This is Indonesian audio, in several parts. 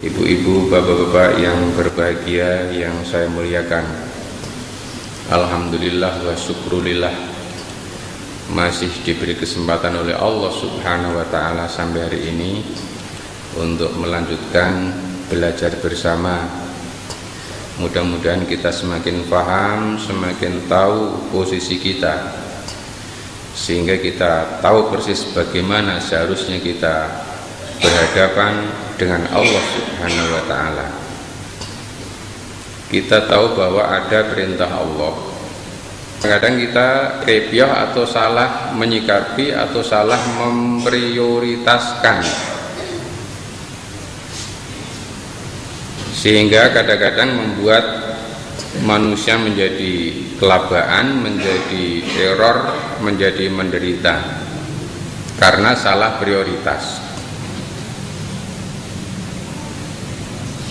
Ibu-ibu, bapak-bapak yang berbahagia yang saya muliakan, alhamdulillah wa syukrulillah, masih diberi kesempatan oleh Allah subhanahu wa ta'ala sampai hari ini untuk melanjutkan belajar bersama. Mudah-mudahan kita semakin paham, semakin tahu posisi kita, sehingga kita tahu persis bagaimana seharusnya kita berhadapan dengan Allah subhanahu wa ta'ala. Kita tahu bahwa ada perintah Allah. Kadang kita kebiah atau salah menyikapi atau salah memprioritaskan, sehingga kadang-kadang membuat manusia menjadi kelabaan, menjadi error, menjadi menderita karena salah prioritas.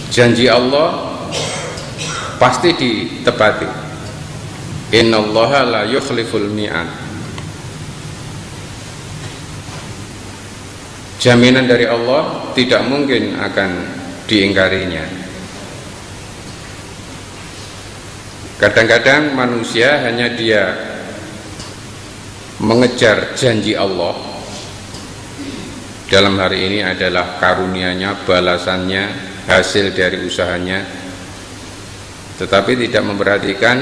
Janji Allah pasti ditepati. Innallaha la yukhliful mi'ad. Jaminan dari Allah tidak mungkin akan diingkarinya. Kadang-kadang manusia hanya dia mengejar janji Allah. Dalam hari ini adalah karunia-Nya, balasannya, hasil dari usahanya, tetapi tidak memperhatikan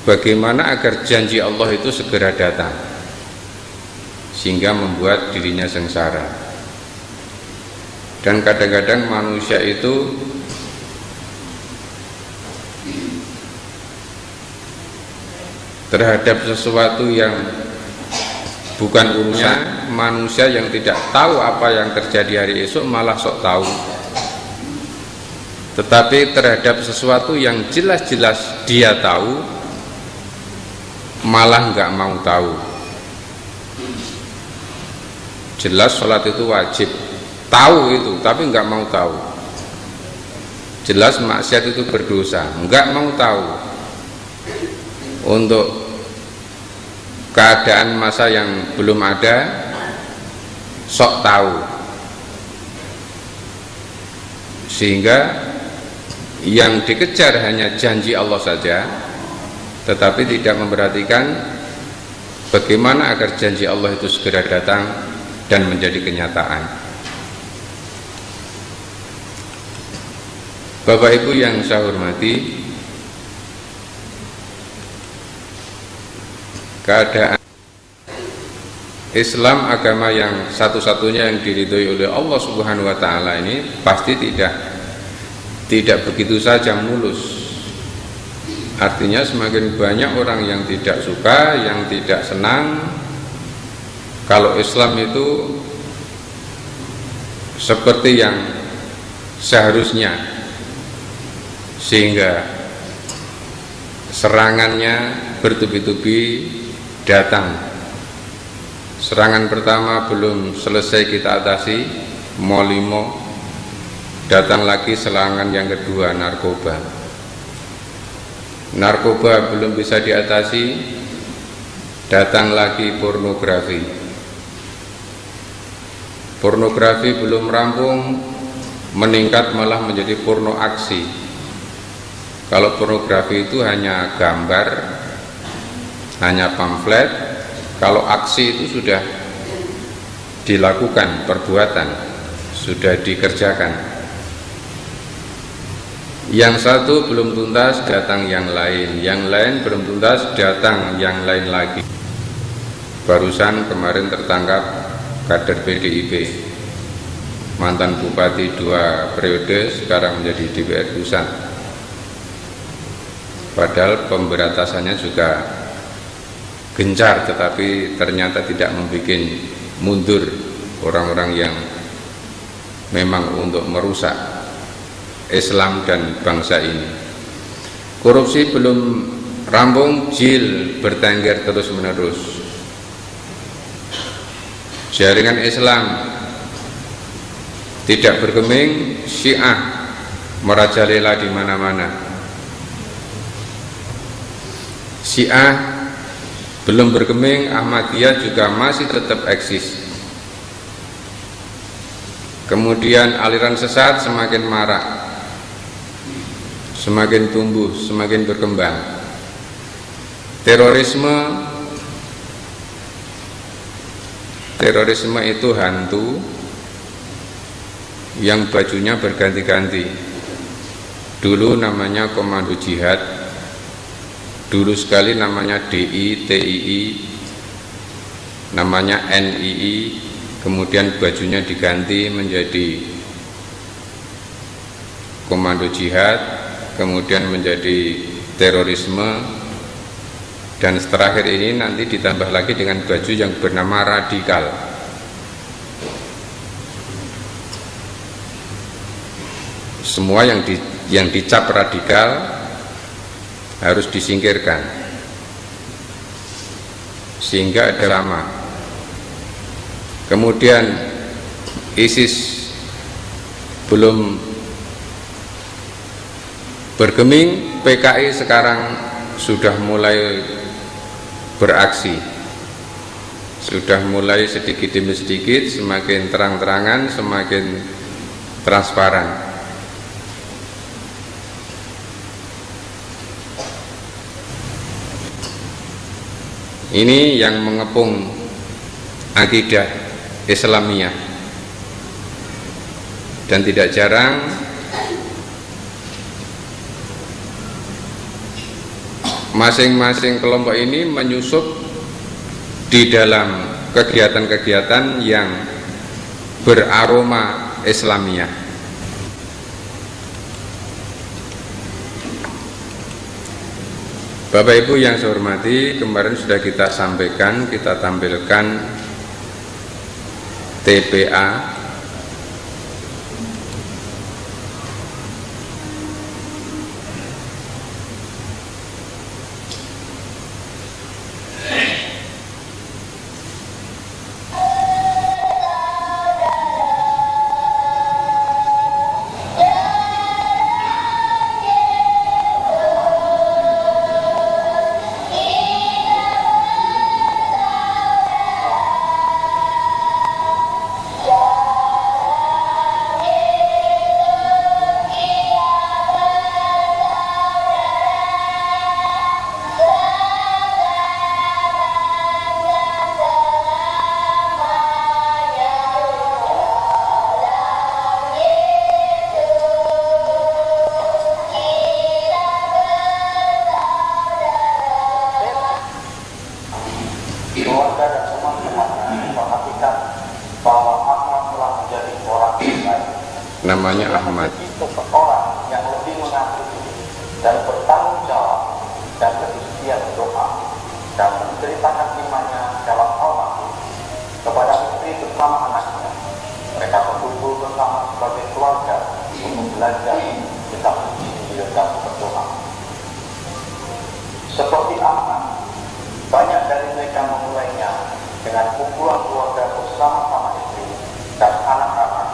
bagaimana agar janji Allah itu segera datang, sehingga membuat dirinya sengsara. Dan kadang-kadang manusia itu terhadap sesuatu yang bukan urusan, manusia yang tidak tahu apa yang terjadi hari esok malah sok tahu. Tetapi terhadap sesuatu yang jelas-jelas dia tahu malah nggak mau tahu. Jelas sholat itu wajib, tahu itu tapi nggak mau tahu. Jelas maksiat itu berdosa, nggak mau tahu. Untuk keadaan masa yang belum ada, sok tahu, sehingga yang dikejar hanya janji Allah saja, tetapi tidak memperhatikan bagaimana agar janji Allah itu segera datang dan menjadi kenyataan. Bapak Ibu yang saya hormati, keadaan Islam, agama yang satu-satunya yang diridhoi oleh Allah subhanahu wa ta'ala ini pasti tidak begitu saja mulus. Artinya semakin banyak orang yang tidak suka, yang tidak senang kalau Islam itu seperti yang seharusnya, sehingga serangannya bertubi-tubi datang. Serangan pertama belum selesai kita atasi, molimo, datang lagi serangan yang kedua, narkoba. Narkoba belum bisa diatasi, datang lagi pornografi. Pornografi belum rampung, meningkat malah menjadi porno aksi. Kalau pornografi itu hanya gambar, hanya pamflet. Kalau aksi itu sudah dilakukan, perbuatan sudah dikerjakan. Yang satu belum tuntas, datang yang lain belum tuntas, datang yang lain lagi. Barusan kemarin tertangkap kader PDIP, mantan bupati 2 periode, sekarang menjadi DPR pusat. Padahal pemberatasannya juga gencar, tetapi ternyata tidak membuat mundur orang-orang yang memang untuk merusak Islam dan bangsa ini. Korupsi belum rampung, jil bertengger terus-menerus. Jaringan Islam tidak bergeming, Syiah merajalela di mana-mana. Syiah belum bergeming, Ahmadiyah juga masih tetap eksis. Kemudian aliran sesat semakin marak, semakin tumbuh, semakin berkembang. Terorisme itu hantu yang bajunya berganti-ganti. Dulu namanya Komando Jihad, dulu sekali namanya DI, TII, namanya NII, kemudian bajunya diganti menjadi Komando Jihad, kemudian menjadi terorisme, dan terakhir ini nanti ditambah lagi dengan baju yang bernama radikal. Semua yang dicap radikal harus disingkirkan, sehingga ada lama. Kemudian ISIS belum bergeming, PKI sekarang sudah mulai beraksi, sudah mulai sedikit demi sedikit, semakin terang-terangan, semakin transparan. Ini yang mengepung akidah Islamiyah, dan tidak jarang masing-masing kelompok ini menyusup di dalam kegiatan-kegiatan yang beraroma Islamiyah. Bapak Ibu yang saya hormati, kemarin sudah kita sampaikan, kita tampilkan TPA keluarga dan teman-temannya memperhatikan bahwa Ahmad telah menjadi orang yang baik. Namanya Ahmad. Seseorang yang lebih mengaku dan bertanggung jawab dan lebih setia berdoa dan menceritakan imannya dalam al-Masih kepada istri bersama anaknya. Mereka berkumpul bersama sebagai keluarga untuk belajar kitab suci dan berdoa. Seperti Ahmad, banyak dari mereka memulainya dengan kumpulan keluarga bersama-sama istri dan anak-anak,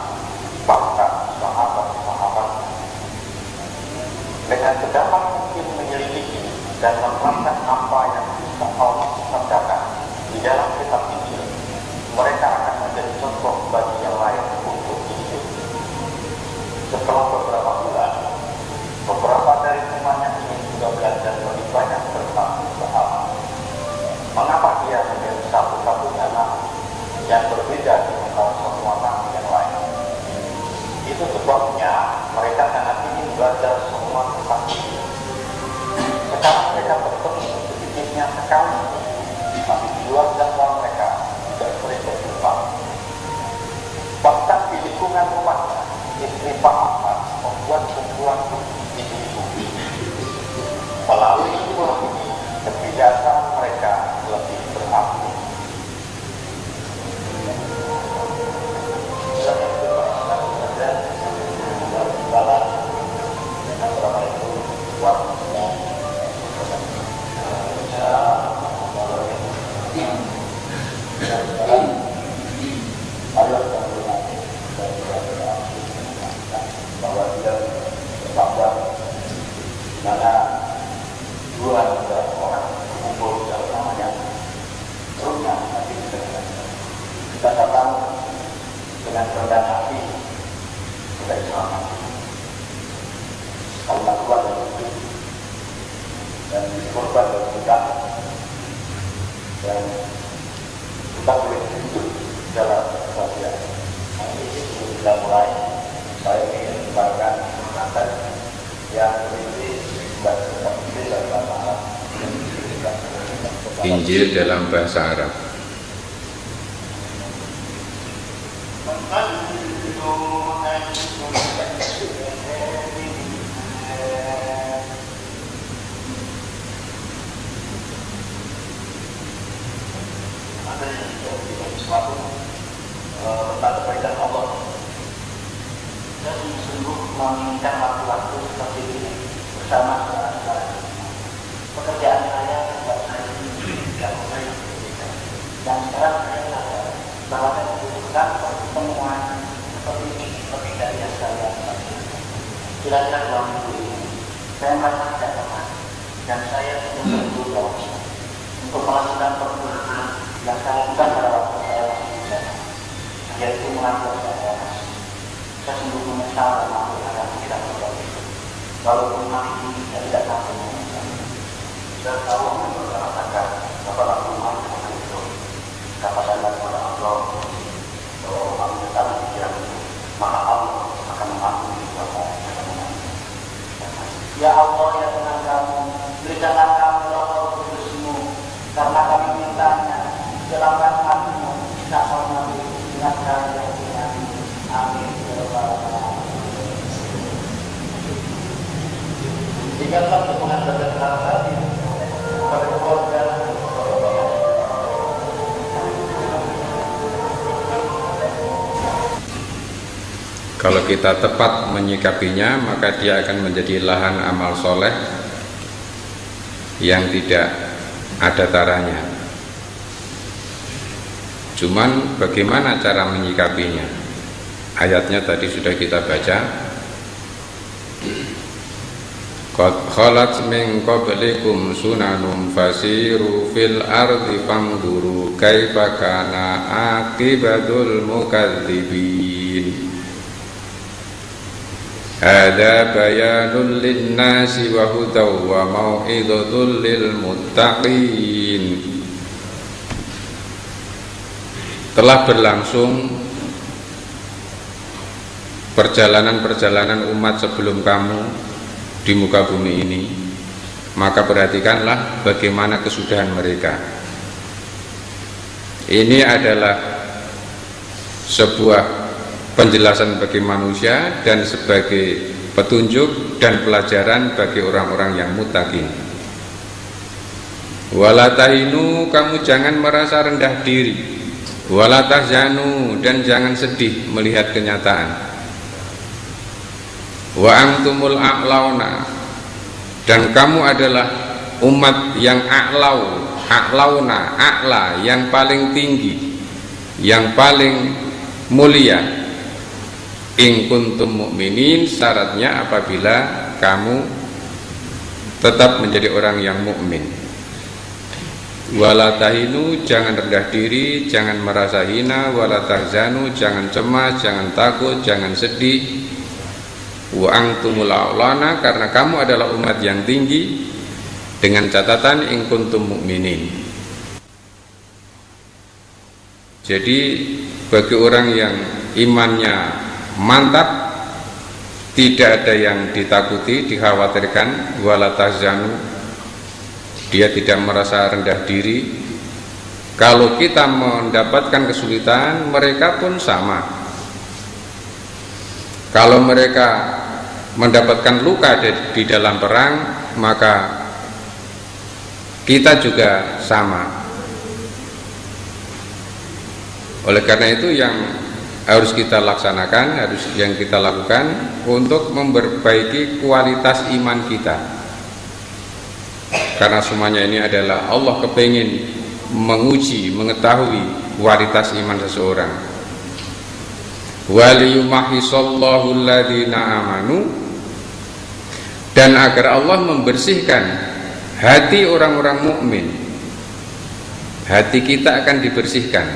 bahkan sahabat-sahabat. Dengan sedapat mungkin menyelidiki dan menerapkan apa yang bisa Allah sabdakan di dalam kitab Injil, mereka akan menjadi contoh bagi yang lain untuk hidup. Setelah beberapa bulan, beberapa dari temannya ini juga belajar lebih banyak tentang sahabat. Mengapa dia menjadi satu-satunya nabi yang berbeda dengan semua nabi yang lain? Itu sebabnya mereka sangat ingin belajar semua tentang dia. Sekarang mereka bertemu sedikitnya sekali, tapi di luar jadwal mereka tidak sering berjumpa. Bahkan di lingkungan rumahnya, istri Pak Ahmad membuat kumpulan ibu-ibu. Melalui kumpulan ini, kebiasaan mereka lebih berarti. Kita datang dengan rendah hati keislaman. Kalimat tua dan korban dari kita, dan kita boleh hidup dalam kebahagiaan. Nanti sebelum kita mulai, saya ingin membacakan atas yang berisi Injil dalam bahasa Arab. Injil dalam bahasa Arab. Tentang kebaikan Allah. Dan sungguh menginginkan waktu-waktu seperti ini bersama saudara-saudara. Pekerjaan saya membuat saya tidak mulai berbeda. Dan sekarang saya sadar bahwa saya membutuhkan pertemuan seperti ini, seperti dari yang saya lakukan. Kira-kira 2 minggu ini, saya merasa tidak teman, dan saya berdoa untuk melakukan perbuatan yang saya lakukan pada waktu saya masih muda, yaitu mengaku saya. Saya sungguh menyesal dan mampu yang tidak berbuat itu. Walaupun hari ini saya tidak sampai menyesal. Saya tahu merasakan bahwa rumah itu kepada kepada Allah, bahwa kami tetap pikiran itu, maka Allah akan mengampuni dosa saya. Ya Allah, ya Tuhan kami, berikanlah kami roh kudus-Mu, karena kami mintanya dalam rahmat-Mu, tidak mau dengan cara yang benar. Amin. Jikalau Tuhan berkenan hati pada keluarga, kalau kita tepat menyikapinya, maka dia akan menjadi lahan amal soleh yang tidak ada taranya. Cuman bagaimana cara menyikapinya? Ayatnya tadi sudah kita baca. Qad khalat min qablikum sunanum fasiru fil ardi fanzuru kaifa kana aqibatul mukadzibin. Ada bayanul linnasi wa hudaw wa mau'idhatul lil muttaqin. Telah berlangsung perjalanan-perjalanan umat sebelum kamu di muka bumi ini, maka perhatikanlah bagaimana kesudahan mereka. Ini adalah sebuah penjelasan bagi manusia dan sebagai petunjuk dan pelajaran bagi orang-orang yang muttaqin. Wala tahinu, kamu jangan merasa rendah diri. Wala tahzanu, dan jangan sedih melihat kenyataan. Wa antumul a'launa, dan kamu adalah umat yang a'launa, a'la, yang paling tinggi, yang paling mulia. In kuntum mu'minin, syaratnya apabila kamu tetap menjadi orang yang mukmin. Wala tahinu, jangan rendah diri, jangan merasa hina. Wala tahzanu, jangan cemas, jangan takut, jangan sedih. Wa antumul a'lana, karena kamu adalah umat yang tinggi, dengan catatan in kuntum mu'minin. Jadi bagi orang yang imannya mantap, tidak ada yang ditakuti, dikhawatirkan. Wala tahzanu, dia tidak merasa rendah diri. Kalau kita mendapatkan kesulitan, mereka pun sama. Kalau mereka mendapatkan luka di dalam perang, maka kita juga sama. Oleh karena itu yang harus kita laksanakan, yang kita lakukan untuk memperbaiki kualitas iman kita. Karena semuanya ini adalah Allah kepingin menguji, mengetahui kualitas iman seseorang. Waliyumahisallahu alladhina amanu, dan agar Allah membersihkan hati orang-orang mukmin. Hati kita akan dibersihkan.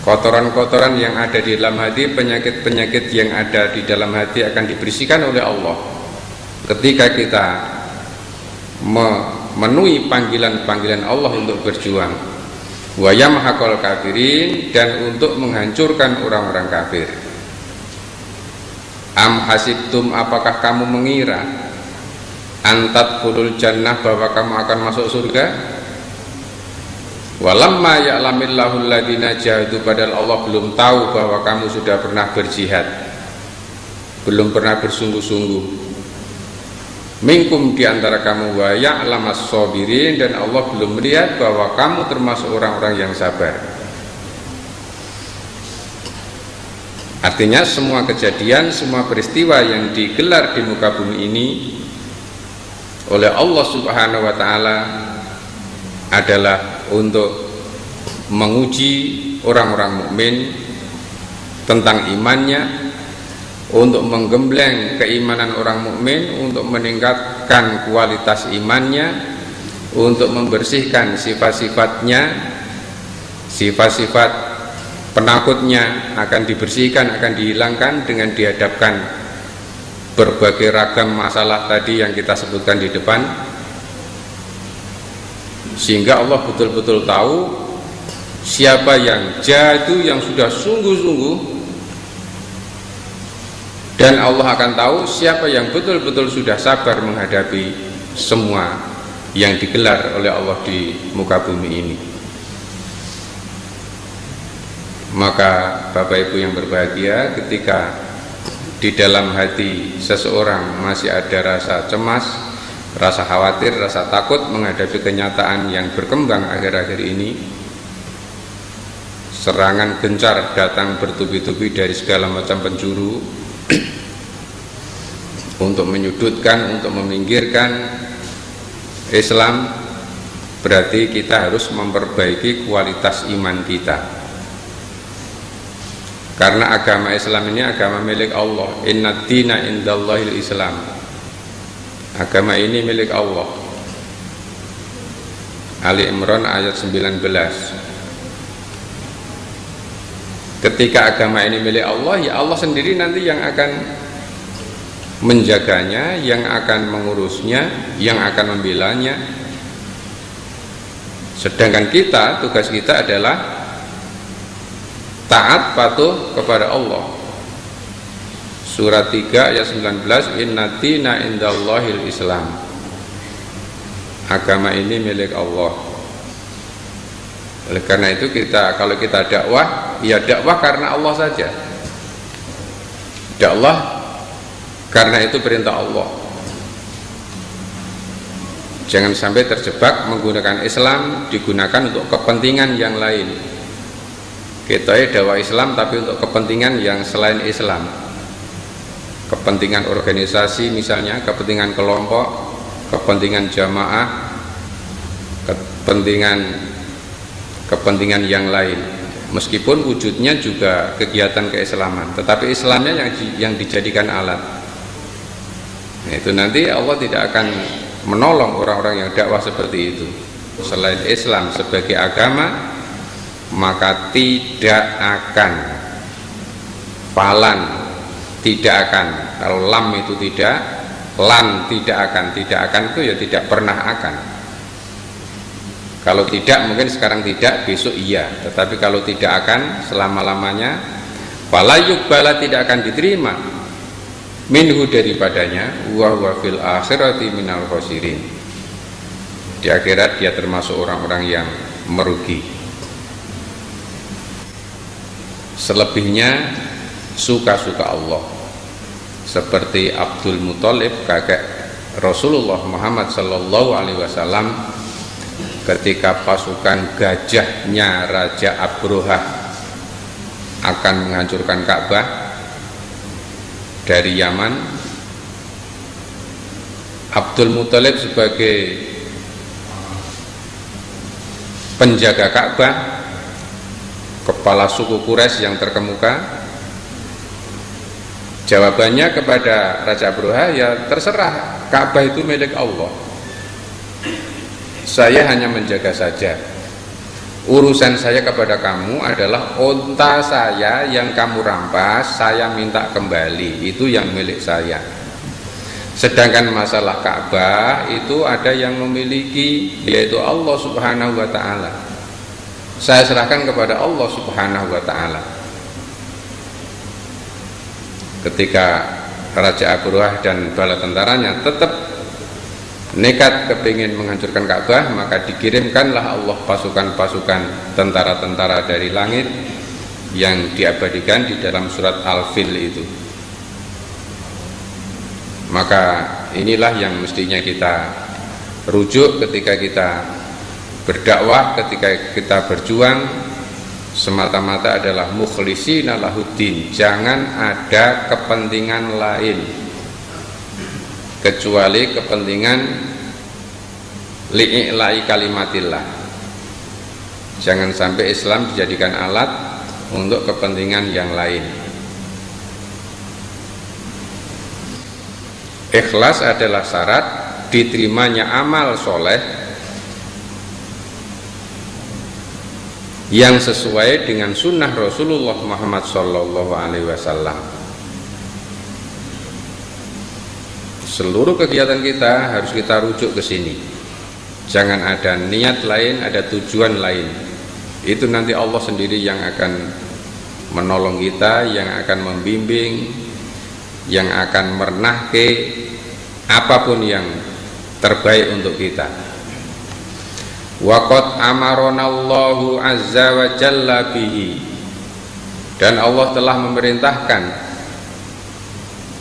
Kotoran-kotoran yang ada di dalam hati, penyakit-penyakit yang ada di dalam hati akan dibersihkan oleh Allah ketika kita memenuhi panggilan-panggilan Allah untuk berjuang. Wa yamhaqal kafirin, dan untuk menghancurkan orang-orang kafir. Am hasibtum, apakah kamu mengira, antat kulul jannah, bahwa kamu akan masuk surga? Walamma ya'lamillahu alladhina jahadu, padahal Allah belum tahu bahwa kamu sudah pernah berjihad, belum pernah bersungguh-sungguh. Minkum, diantara kamu, wa ya'lamas sabirin, dan Allah belum melihat bahwa kamu termasuk orang-orang yang sabar. Artinya semua kejadian, semua peristiwa yang digelar di muka bumi ini oleh Allah Subhanahu wa Ta'ala adalah untuk menguji orang-orang mukmin tentang imannya, untuk menggembleng keimanan orang mukmin, untuk meningkatkan kualitas imannya, untuk membersihkan sifat-sifatnya, sifat-sifat penakutnya akan dibersihkan, akan dihilangkan dengan dihadapkan berbagai ragam masalah tadi yang kita sebutkan di depan, sehingga Allah betul-betul tahu siapa yang jadu, yang sudah sungguh-sungguh, dan Allah akan tahu siapa yang betul-betul sudah sabar menghadapi semua yang digelar oleh Allah di muka bumi ini. Maka Bapak Ibu yang berbahagia, ketika di dalam hati seseorang masih ada rasa cemas, rasa khawatir, rasa takut menghadapi kenyataan yang berkembang akhir-akhir ini, serangan gencar datang bertubi-tubi dari segala macam penjuru untuk menyudutkan, untuk meminggirkan Islam, berarti kita harus memperbaiki kualitas iman kita. Karena agama Islam ini agama milik Allah. Inna dina indallahil Islam. Agama ini milik Allah. Ali Imran ayat 19. Ketika agama ini milik Allah, ya Allah sendiri nanti yang akan menjaganya, yang akan mengurusnya, yang akan membelanya. Sedangkan kita, tugas kita adalah taat patuh kepada Allah. Surat 3 ayat 19, Inna dina indallahil Islam. Agama ini milik Allah. Oleh karena itu kita, kalau kita dakwah, ya dakwah karena Allah saja. Dakwah karena itu perintah Allah. Jangan sampai terjebak menggunakan Islam digunakan untuk kepentingan yang lain. Kita dakwah Islam tapi untuk kepentingan yang selain Islam. Kepentingan organisasi misalnya, kepentingan kelompok, kepentingan jamaah, kepentingan yang lain. Meskipun wujudnya juga kegiatan keislaman, tetapi Islamnya yang dijadikan alat. Nah, itu nanti Allah tidak akan menolong orang-orang yang dakwah seperti itu. Selain Islam sebagai agama, maka tidak akan falan, tidak akan. Kalau lam itu tidak, lan tidak akan itu ya tidak pernah akan. Kalau tidak mungkin sekarang tidak, besok iya, tetapi kalau tidak akan selama-lamanya, fala yuqbala, tidak akan diterima minhu, daripadanya, wa huwa fil akhirati minal khosirin. Di akhirat dia termasuk orang-orang yang merugi. Selebihnya suka-suka Allah, seperti Abdul Muthalib, kakek Rasulullah Muhammad sallallahu alaihi wasallam, ketika pasukan gajahnya Raja Abrohah akan menghancurkan Ka'bah dari Yaman, Abdul Muthalib sebagai penjaga Ka'bah, kepala suku Quraisy yang terkemuka, jawabannya kepada Raja Abrohah, ya terserah, Ka'bah itu milik Allah, saya hanya menjaga saja. Urusan saya kepada kamu adalah unta saya yang kamu rampas, saya minta kembali, itu yang milik saya. Sedangkan masalah Ka'bah itu ada yang memiliki, yaitu Allah Subhanahu wa ta'ala. Saya serahkan kepada Allah Subhanahu wa ta'ala. Ketika Raja Abraha dan bala tentaranya tetap nekat kepingin menghancurkan Ka'bah, maka dikirimkanlah Allah pasukan-pasukan tentara-tentara dari langit yang diabadikan di dalam surat Al-Fil itu. Maka inilah yang mestinya kita rujuk ketika kita berdakwah, ketika kita berjuang, semata-mata adalah mukhlisina lahuddin. Jangan ada kepentingan lain kecuali kepentingan li'i'la'i kalimatillah. Jangan sampai Islam dijadikan alat untuk kepentingan yang lain. Ikhlas adalah syarat diterimanya amal soleh yang sesuai dengan sunnah Rasulullah Muhammad SAW. Seluruh kegiatan kita harus kita rujuk ke sini. Jangan ada niat lain, ada tujuan lain. Itu nanti Allah sendiri yang akan menolong kita, yang akan membimbing, yang akan merenahke apapun yang terbaik untuk kita. Waqad amaronallahu azza wa jalla bihi, dan Allah telah memerintahkan,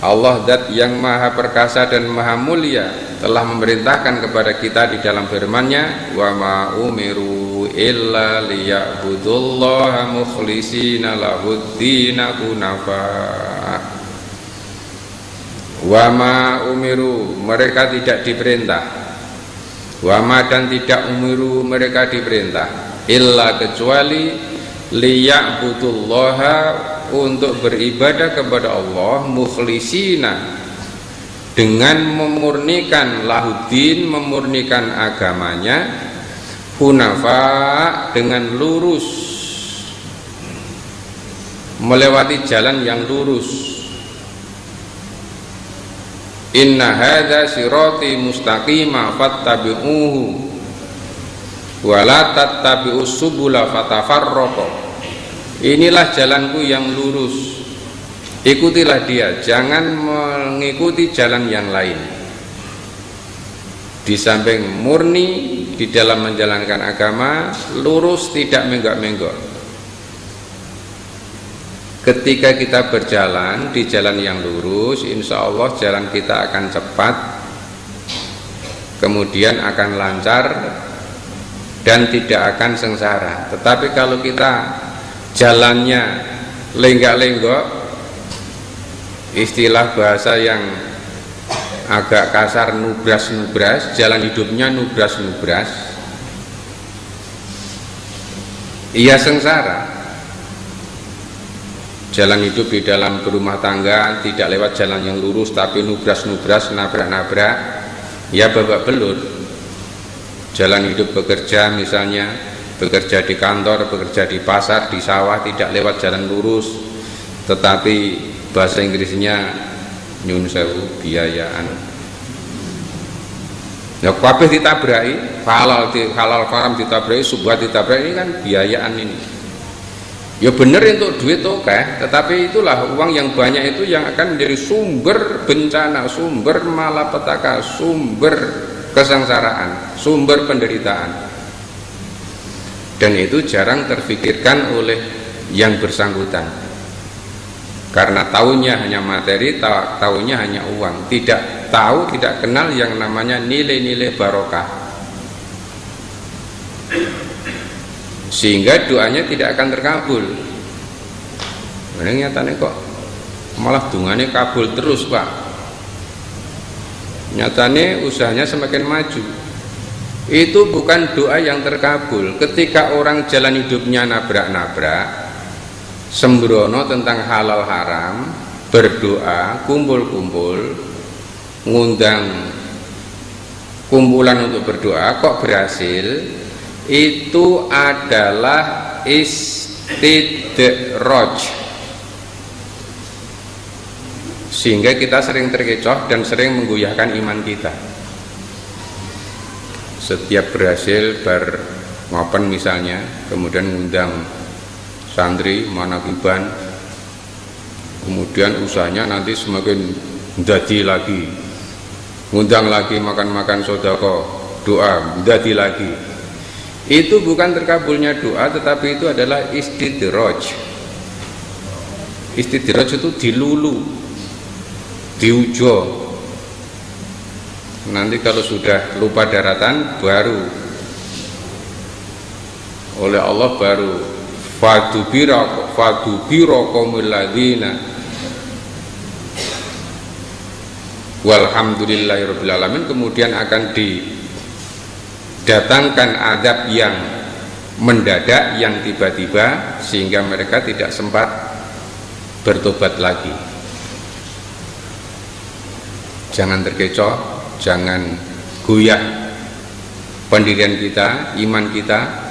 Allah zat yang maha perkasa dan maha mulia telah memerintahkan kepada kita di dalam firman-Nya, wa ma umiru illa liya'budullaha mukhlisina lahuddina hunafa. Wa ma umiru, mereka tidak diperintah, wa ma dan tidak umiru, mereka diperintah, illa kecuali liya'budullaha, untuk beribadah kepada Allah, mukhlisina, dengan memurnikan lahuddin, memurnikan agamanya, hunafa, dengan lurus, melewati jalan yang lurus. Inna hadza sirati mustaqima fattabi'uhu wa la tattabi'us subula fatafarraqa. Inilah jalanku yang lurus, ikutilah dia, jangan mengikuti jalan yang lain. Di samping murni di dalam menjalankan agama, lurus, tidak menggok-menggok. Ketika kita berjalan di jalan yang lurus, insya Allah jalan kita akan cepat, kemudian akan lancar, dan tidak akan sengsara. Tetapi kalau kita jalannya lenggak-lenggok, istilah bahasa yang agak kasar, nubras-nubras, jalan hidupnya nubras-nubras, ia sengsara. Jalan hidup di dalam berumah tangga tidak lewat jalan yang lurus, tapi nubras-nubras, nabrak-nabrak, ya babak belur. Jalan hidup bekerja misalnya, bekerja di kantor, bekerja di pasar, di sawah, tidak lewat jalan lurus, tetapi bahasa Inggrisnya nyun sewu, biayaan. Ya kabeh ditabraki, halal haram ditabraki, subhat ditabraki, ini kan biayaan ini. Ya bener untuk duit oke, tetapi itulah uang yang banyak itu yang akan menjadi sumber bencana, sumber malapetaka, sumber kesengsaraan, sumber penderitaan. Dan itu jarang terfikirkan oleh yang bersangkutan, karena taunya hanya materi, taunya hanya uang, tidak tahu, tidak kenal yang namanya nilai-nilai barokah, sehingga doanya tidak akan terkabul. Memang nyatanya kok malah dungane kabul terus Pak, nyatanya usahanya semakin maju. Itu bukan doa yang terkabul. Ketika orang jalan hidupnya nabrak-nabrak, sembrono tentang halal haram, berdoa, kumpul-kumpul, ngundang kumpulan untuk berdoa, kok berhasil, itu adalah istidraj, sehingga kita sering terkecoh dan sering menggoyahkan iman kita. Setiap berhasil ngopen misalnya, kemudian ngundang santri manakiban, kemudian usahanya nanti semakin dadi lagi, ngundang lagi makan-makan sodako, doa dadi lagi. Itu bukan terkabulnya doa, tetapi itu adalah istidraj. Istidraj itu dilulu, diujo. Nanti kalau sudah lupa daratan, baru oleh Allah baru fadubira qawmul ladzina walhamdulillahirabbil alamin, kemudian akan didatangkan azab yang mendadak, yang tiba-tiba, sehingga mereka tidak sempat bertobat lagi. Jangan terkecoh, jangan goyah pendirian kita, iman kita.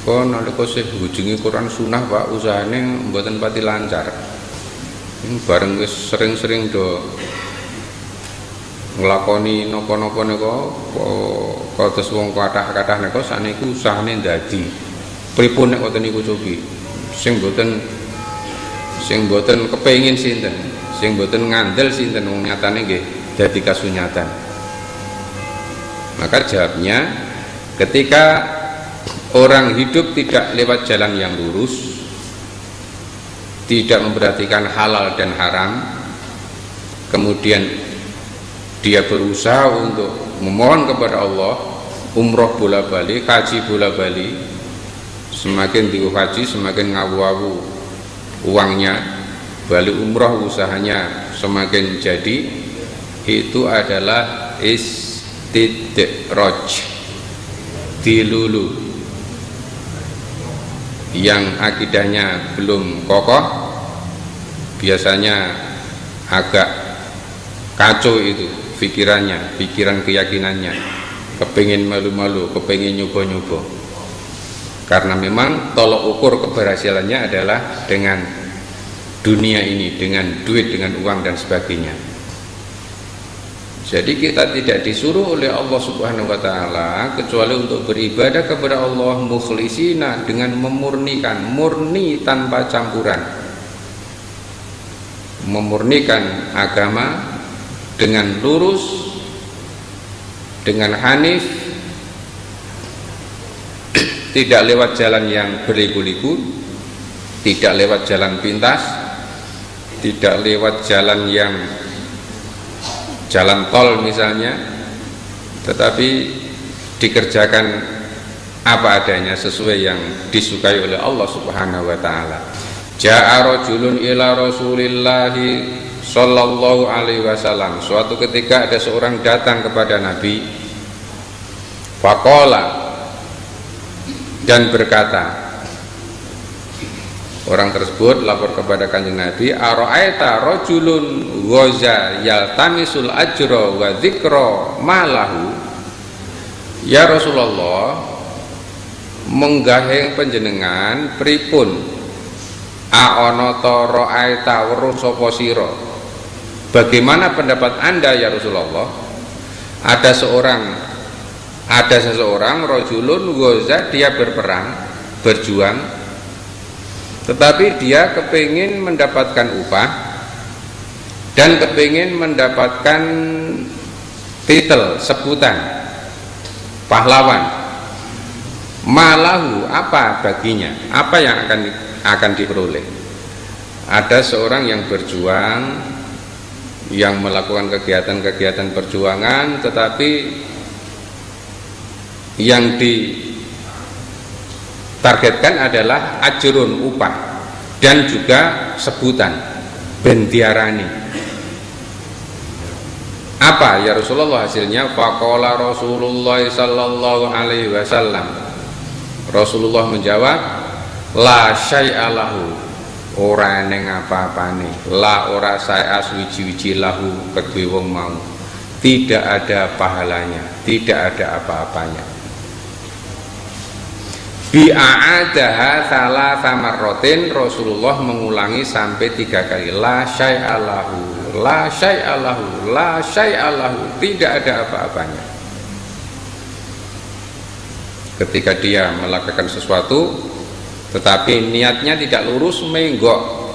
Kok nalika sih hujungi Quran Sunnah Pak, usahane mboten pati lancar. Ini bareng wis sering-sering do nglakoni napa-napa nika kados wong kathah-kathah nika sakniku usahane dadi. Pripun nek ngoten niku cobi? Sing mboten kepengin sinten, sing mboten ngandel sinten, wong nyatane nggih dadi kasunyatan. Maka jawabnya, ketika orang hidup tidak lewat jalan yang lurus, tidak memperhatikan halal dan haram, kemudian dia berusaha untuk memohon kepada Allah, umroh bola-balik, haji bola-balik, semakin dihaji semakin ngawu-awu uangnya, balik umroh usahanya semakin jadi. Itu adalah istidraj, dilulu. Yang akidahnya belum kokoh, biasanya agak kacau itu pikirannya, pikiran keyakinannya, kepingin malu-malu, kepingin nyoba-nyoba. Karena memang tolok ukur keberhasilannya adalah dengan dunia ini, dengan duit, dengan uang dan sebagainya. Jadi kita tidak disuruh oleh Allah Subhanahu wa ta'ala kecuali untuk beribadah kepada Allah mukhlisina, dengan memurnikan, murni tanpa campuran, memurnikan agama dengan lurus, dengan hanif, tidak lewat jalan yang berliku-liku, tidak lewat jalan pintas, tidak lewat jalan yang jalan tol misalnya, tetapi dikerjakan apa adanya sesuai yang disukai oleh Allah Subhanahu wa ta'ala. Ja'a rajulun ila Rasulillahi sallallahu alaihi wasallam. Suatu ketika ada seorang datang kepada Nabi, faqala, dan berkata, orang tersebut lapor kepada Kanjeng Nabi, ara'aita rajulun ghaza yaltamisul ajra wa dzikra malahu. Ya Rasulullah, menggahing panjenengan pripun ana ta ra'aita weruh sapa sira? Bagaimana pendapat Anda ya Rasulullah? Ada seseorang rajulun ghaza, dia berperang, berjuang, tetapi dia kepingin mendapatkan upah dan kepingin mendapatkan titel, sebutan pahlawan. Malahu, apa baginya, apa yang akan diperoleh? Ada seorang yang berjuang, yang melakukan kegiatan-kegiatan perjuangan, tetapi yang ditargetkan adalah ajrun, upah, dan juga sebutan bendiarani. Apa ya Rasulullah hasilnya? Faqala Rasulullah sallallahu alaihi wasallam. Rasulullah menjawab, la syai'a lahu, ora ning apa-apane, la ora saya suwi-wiji lahu kedue wong mau, tidak ada pahalanya, tidak ada apa-apanya. bi'a'adaha thalatha marratin, Rasulullah mengulangi sampai 3 kali. La syai'alahu, la syai'alahu, la syai'alahu, tidak ada apa-apanya. Ketika dia melakukan sesuatu tetapi niatnya tidak lurus, menggok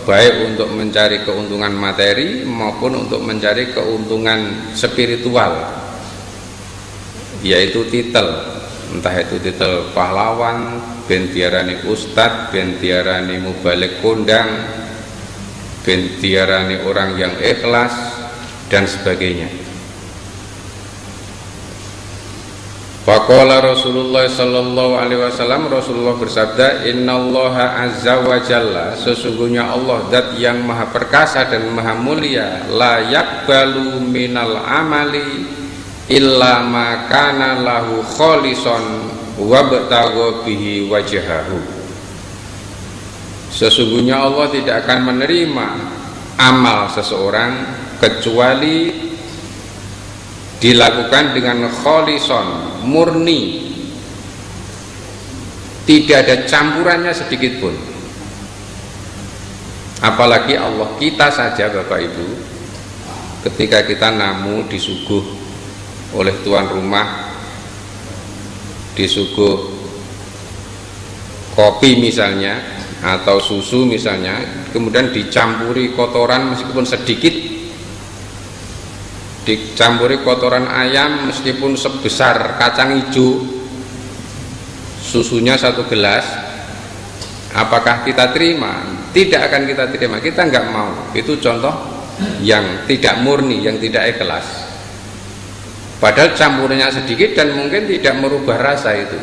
baik untuk mencari keuntungan materi maupun untuk mencari keuntungan spiritual, yaitu titel, entah itu titel pahlawan, ben diarani ustad, ben diarani mubalik kondang, ben diarani orang yang ikhlas dan sebagainya. Faqala Rasulullah sallallahu alaihi wasallam, Rasulullah bersabda, innallaha azza wa jalla, sesungguhnya Allah zat yang maha perkasa dan maha mulia, la yaqbalu minal amali illa ma kana lahu khalisan wabtagha bihi wajhahu. Sesungguhnya Allah tidak akan menerima amal seseorang kecuali dilakukan dengan khalisan, murni, tidak ada campurannya sedikit pun. Apalagi Allah kita saja, Bapak Ibu, ketika kita namu disuguh oleh tuan rumah, disuguh kopi misalnya atau susu misalnya, kemudian dicampuri kotoran meskipun sedikit, dicampuri kotoran ayam meskipun sebesar kacang hijau, susunya 1 gelas, apakah kita terima? Tidak akan kita terima, kita nggak mau. Itu contoh yang tidak murni, yang tidak ikhlas. Padahal campurannya sedikit dan mungkin tidak merubah rasa itu.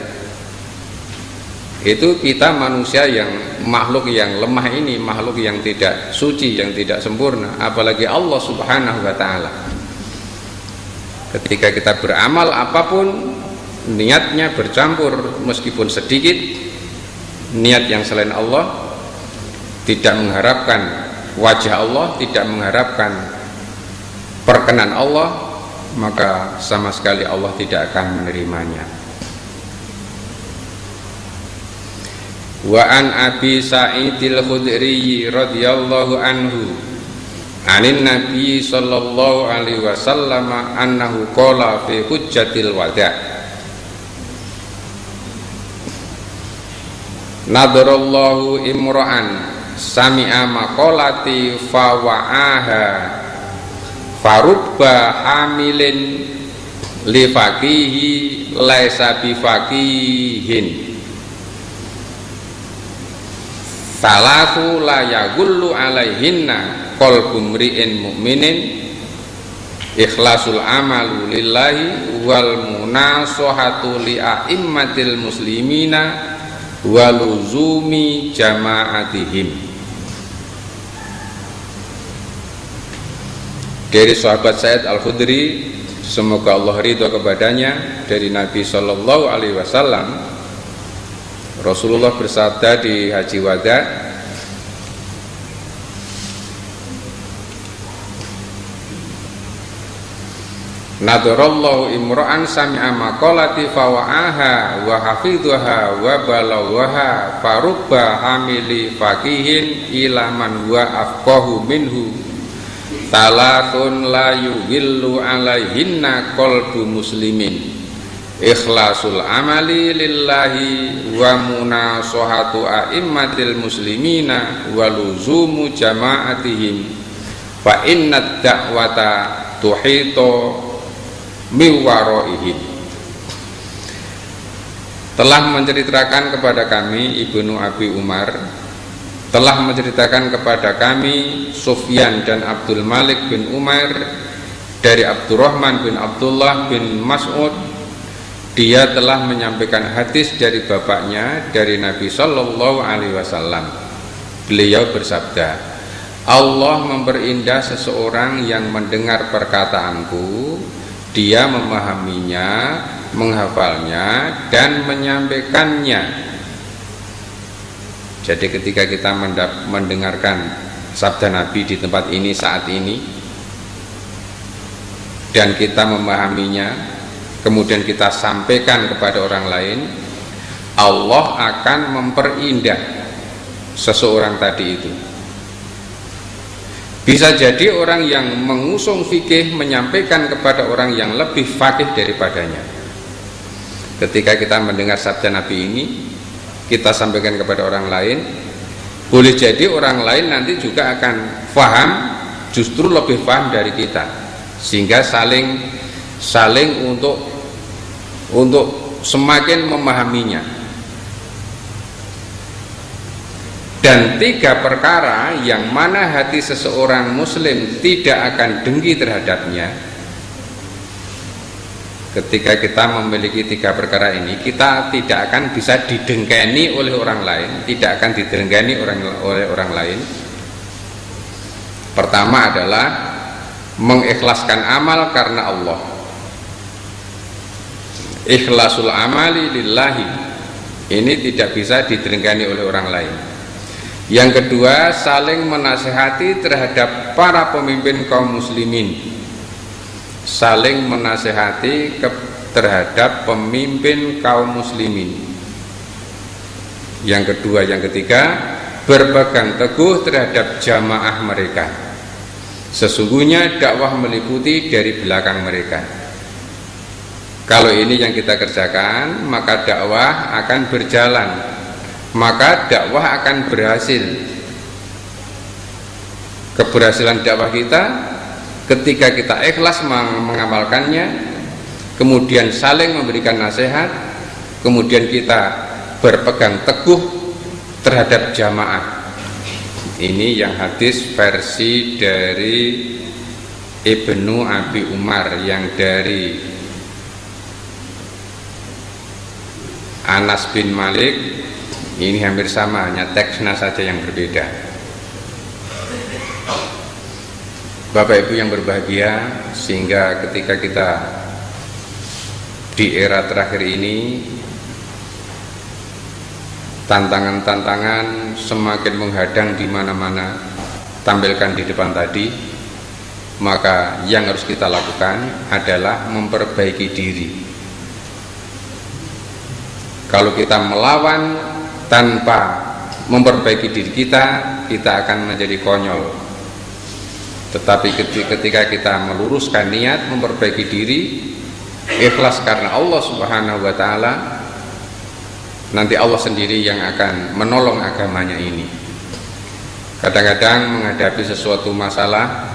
Itu kita manusia yang makhluk yang lemah ini, makhluk yang tidak suci, yang tidak sempurna, apalagi Allah Subhanahu wa ta'ala. Ketika kita beramal apapun, niatnya bercampur meskipun sedikit, niat yang selain Allah, tidak mengharapkan wajah Allah, tidak mengharapkan perkenan Allah, maka sama sekali Allah tidak akan menerimanya. Wa an Abi Sa'idil Khudri radhiyallahu anhu anin Nabi sallallahu alaihi wasallam annahu qala fi hujjatil wada' nadarallahu imra'an sami'a maqalati fawa'aha farubba hamilin li faqihi laisa bi faqihin salatu la yagullu alaihinna qalbu mri'in mu'minin ikhlasul amalu lillahi wal munasahatu li a'immatil muslimina waluzumi jama'atihim. Dari sahabat Sa'id Al-Khudri, semoga Allah ridha kepadanya, dari Nabi sallallahu alaihi wasallam, Rasulullah bersabda di Haji Wada, nadarallahu imra'an sami'a maqalati fawa'aha wa hafidhaha wa balaghaha farubba hamili faqihin ila man wa afqahu minhu talatun la yughillu alaihinna qalbu muslimin ikhlasul amali lillahi wa munasahatu a'immatil muslimina wa luzumu jama'atihim fa inna da'wata tuhito miwaroihim. Telah menceritakan kepada kami Ibnu Abi Umar, telah menceritakan kepada kami Sufyan dan Abdul Malik bin Umar dari Abdurrahman bin Abdullah bin Mas'ud, dia telah menyampaikan hadis dari bapaknya dari Nabi sallallahu alaihi wasallam. Beliau bersabda, Allah memperindah seseorang yang mendengar perkataanku, dia memahaminya, menghafalnya, dan menyampaikannya. Jadi ketika kita mendengarkan sabda Nabi di tempat ini saat ini, dan kita memahaminya, kemudian kita sampaikan kepada orang lain, Allah akan memperindah seseorang tadi itu. Bisa jadi orang yang mengusung fikih menyampaikan kepada orang yang lebih faqih daripadanya. Ketika kita mendengar sabda Nabi ini, kita sampaikan kepada orang lain, boleh jadi orang lain nanti juga akan faham, justru lebih faham dari kita, sehingga saling untuk semakin memahaminya. Dan 3 perkara yang mana hati seseorang muslim tidak akan dengki terhadapnya. Ketika kita memiliki 3 perkara ini, kita tidak akan bisa didengkeni oleh orang lain, tidak akan didengkeni oleh orang lain. Pertama adalah mengikhlaskan amal karena Allah. Ikhlasul amali lillahi. Ini tidak bisa didengkeni oleh orang lain. Yang kedua, saling menasehati terhadap para pemimpin kaum muslimin. Saling menasehati terhadap pemimpin kaum muslimin. Yang kedua, yang ketiga, berpegang teguh terhadap jamaah mereka. Sesungguhnya dakwah meliputi dari belakang mereka. Kalau ini yang kita kerjakan, maka dakwah akan berjalan, maka dakwah akan berhasil. Keberhasilan dakwah kita ketika kita ikhlas mengamalkannya, kemudian saling memberikan nasihat, kemudian kita berpegang teguh terhadap jamaah. Ini yang hadis versi dari Ibnu Abi Umar, yang dari Anas bin Malik. Ini hampir sama, hanya teksnya saja yang berbeda. Bapak Ibu yang berbahagia, sehingga ketika kita di era terakhir ini, tantangan-tantangan semakin menghadang di mana-mana, tampilkan di depan tadi, maka yang harus kita lakukan adalah memperbaiki diri. Kalau kita melawan tanpa memperbaiki diri kita akan menjadi konyol. Tetapi ketika kita meluruskan niat, memperbaiki diri, ikhlas karena Allah Subhanahu wa ta'ala, nanti Allah sendiri yang akan menolong agamanya ini. Kadang-kadang menghadapi sesuatu masalah,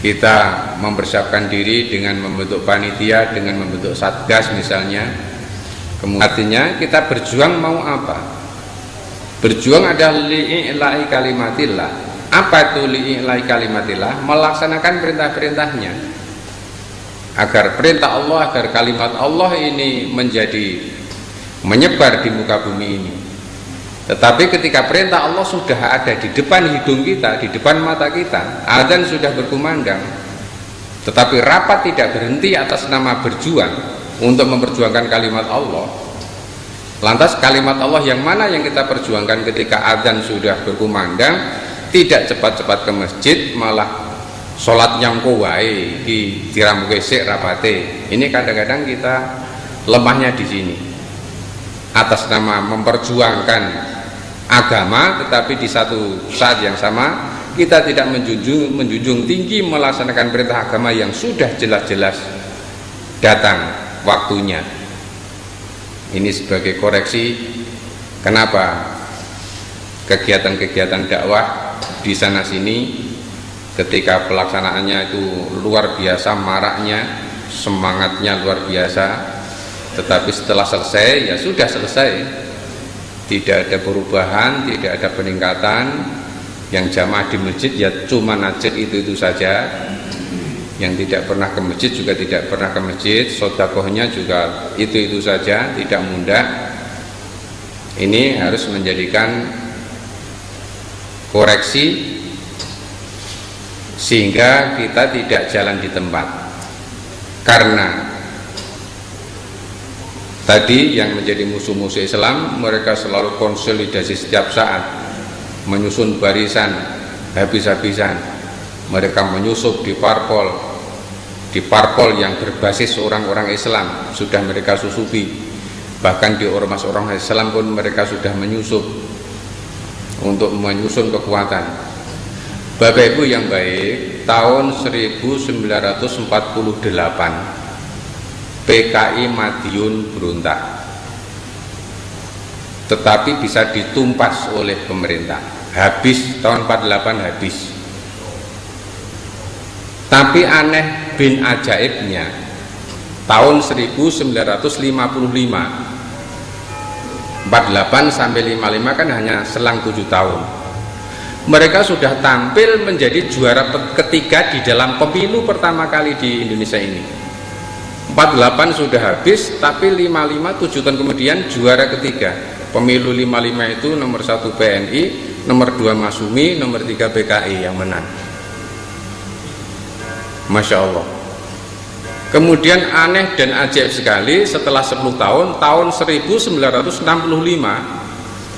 kita mempersiapkan diri dengan membentuk panitia, dengan membentuk satgas misalnya. Artinya kita berjuang mau apa? Berjuang adalah li'i'la'i kalimatillah. Apa itu li'i'la'i kalimatillah? Melaksanakan perintah-perintahnya, agar perintah Allah, agar kalimat Allah ini menyebar di muka bumi ini. Tetapi ketika perintah Allah sudah ada di depan hidung kita, di depan mata kita, adzan sudah berkumandang, tetapi rapat tidak berhenti atas nama berjuang untuk memperjuangkan kalimat Allah. Lantas kalimat Allah yang mana yang kita perjuangkan ketika adzan sudah berkumandang? Tidak cepat-cepat ke masjid, malah sholat yang kuwai di diramuke sik rapate. Ini kadang-kadang kita lemahnya di sini. Atas nama memperjuangkan agama, tetapi di satu saat yang sama kita tidak menjunjung tinggi melaksanakan perintah agama yang sudah jelas-jelas datang waktunya. Ini sebagai koreksi kenapa kegiatan-kegiatan dakwah di sana sini ketika pelaksanaannya itu luar biasa maraknya, semangatnya luar biasa, tetapi setelah selesai ya sudah selesai, tidak ada perubahan, tidak ada peningkatan. Yang jamaah di masjid ya cuma najid itu saja, yang tidak pernah ke masjid juga tidak pernah ke masjid, sedekahnya juga itu saja, tidak mundak. Ini harus menjadikan koreksi sehingga kita tidak jalan di tempat. Karena tadi yang menjadi musuh-musuh Islam, mereka selalu konsolidasi setiap saat, menyusun barisan habis-habisan, mereka menyusup di parpol, di parpol yang berbasis orang-orang Islam sudah mereka susupi, bahkan di ormas orang Islam pun mereka sudah menyusup untuk menyusun kekuatan. Bapak Ibu yang baik, tahun 1948 PKI Madiun berontak, tetapi bisa ditumpas oleh pemerintah. Habis tahun 48 habis. Tapi aneh bin ajaibnya, tahun 1955, 48 sampai 55 kan hanya selang 7 tahun. Mereka sudah tampil menjadi juara ketiga di dalam pemilu pertama kali di Indonesia ini. 48 sudah habis, tapi 55 7 tahun kemudian juara ketiga. Pemilu 55 itu nomor 1 PNI, nomor 2 Masumi, nomor 3 PKI yang menang. Masya Allah. Kemudian aneh dan ajaib sekali, setelah 10 tahun, tahun 1965,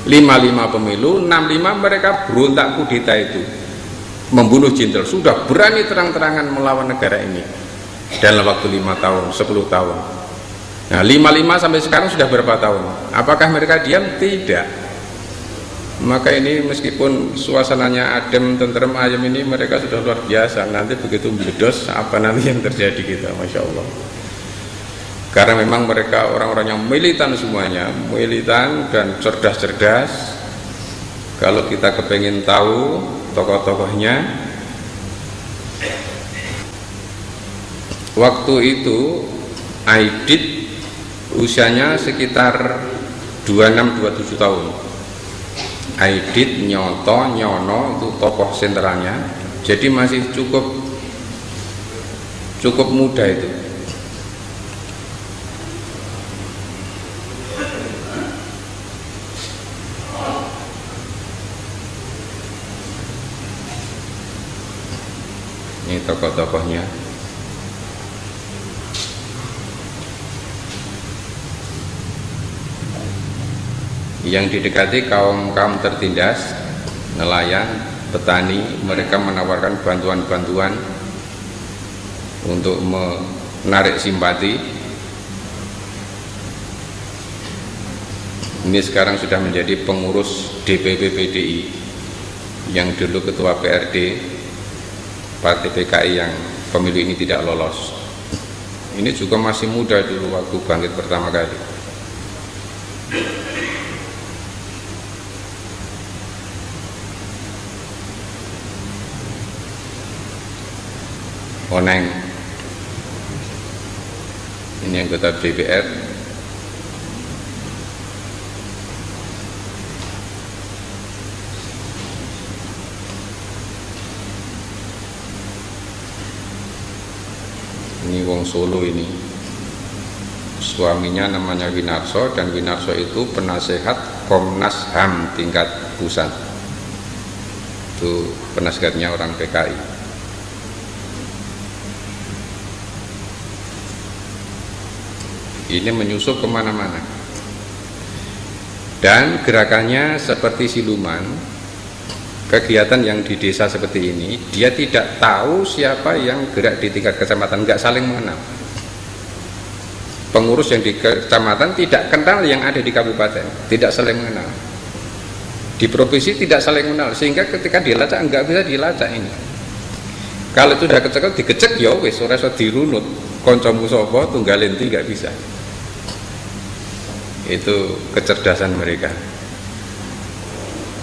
55 pemilu, 65 mereka berontak kudeta itu, membunuh jenderal. Sudah berani terang-terangan melawan negara ini dalam waktu 5 tahun, 10 tahun. Nah, 55 sampai sekarang sudah berapa tahun? Apakah mereka diam? Tidak. Maka ini meskipun suasananya adem, tentrem, ayam, ini mereka sudah luar biasa. Nanti begitu meledos, apa nanti yang terjadi kita, Masya Allah. Karena memang mereka orang-orang yang militan semuanya, militan dan cerdas-cerdas. Kalau kita kepengen tahu tokoh-tokohnya, waktu itu Aidit usianya sekitar 26-27 tahun. Aidit, Nyoto, Nyono itu tokoh sentralnya, jadi masih cukup muda itu. Ini tokoh-tokohnya. Yang didekati kaum tertindas, nelayan, petani. Mereka menawarkan bantuan-bantuan untuk menarik simpati. Ini sekarang sudah menjadi pengurus DPP PDI, yang dulu ketua PRD Partai PKI yang pemilu ini tidak lolos. Ini juga masih muda dulu waktu bangkit pertama kali. Oneng, ini anggota DPR. Ini wong Solo ini, suaminya namanya Winarso, dan Winarso itu penasehat Komnas HAM tingkat pusat. Itu penasehatnya orang PKI. Ini menyusup kemana-mana, dan gerakannya seperti siluman. Kegiatan yang di desa seperti ini, dia tidak tahu siapa yang gerak di tingkat kecamatan, nggak saling mengenal. Pengurus yang di kecamatan tidak kenal yang ada di kabupaten, tidak saling mengenal. Di provinsi tidak saling mengenal, sehingga ketika dilacak nggak bisa dilacak ini. Kalau itu sudah kecekel, digecek ya wis, ora iso dirunut. Kancamu sapa tunggal enti nggak bisa. Itu kecerdasan mereka.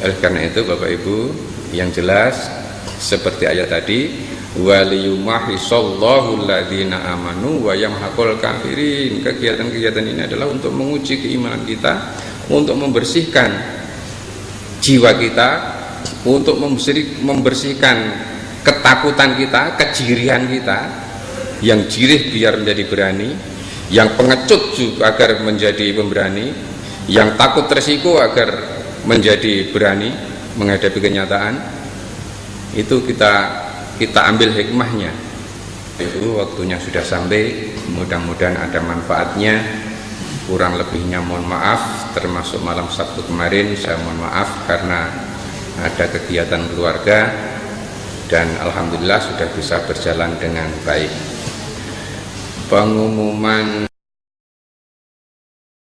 Oleh karena itu Bapak Ibu, yang jelas seperti ayat tadi, waliyumahisallahu alladzina amanu wa yamhaqul kafirin. Kegiatan-kegiatan ini adalah untuk menguji keimanan kita, untuk membersihkan jiwa kita, untuk membersihkan ketakutan kita, kejirian kita. Yang jirih biar menjadi berani, yang pengecut juga agar menjadi pemberani, yang takut resiko agar menjadi berani menghadapi kenyataan. Itu kita ambil hikmahnya. Itu waktunya sudah sampai, mudah-mudahan ada manfaatnya. Kurang lebihnya mohon maaf, termasuk malam Sabtu kemarin saya mohon maaf karena ada kegiatan keluarga, dan alhamdulillah sudah bisa berjalan dengan baik. pengumuman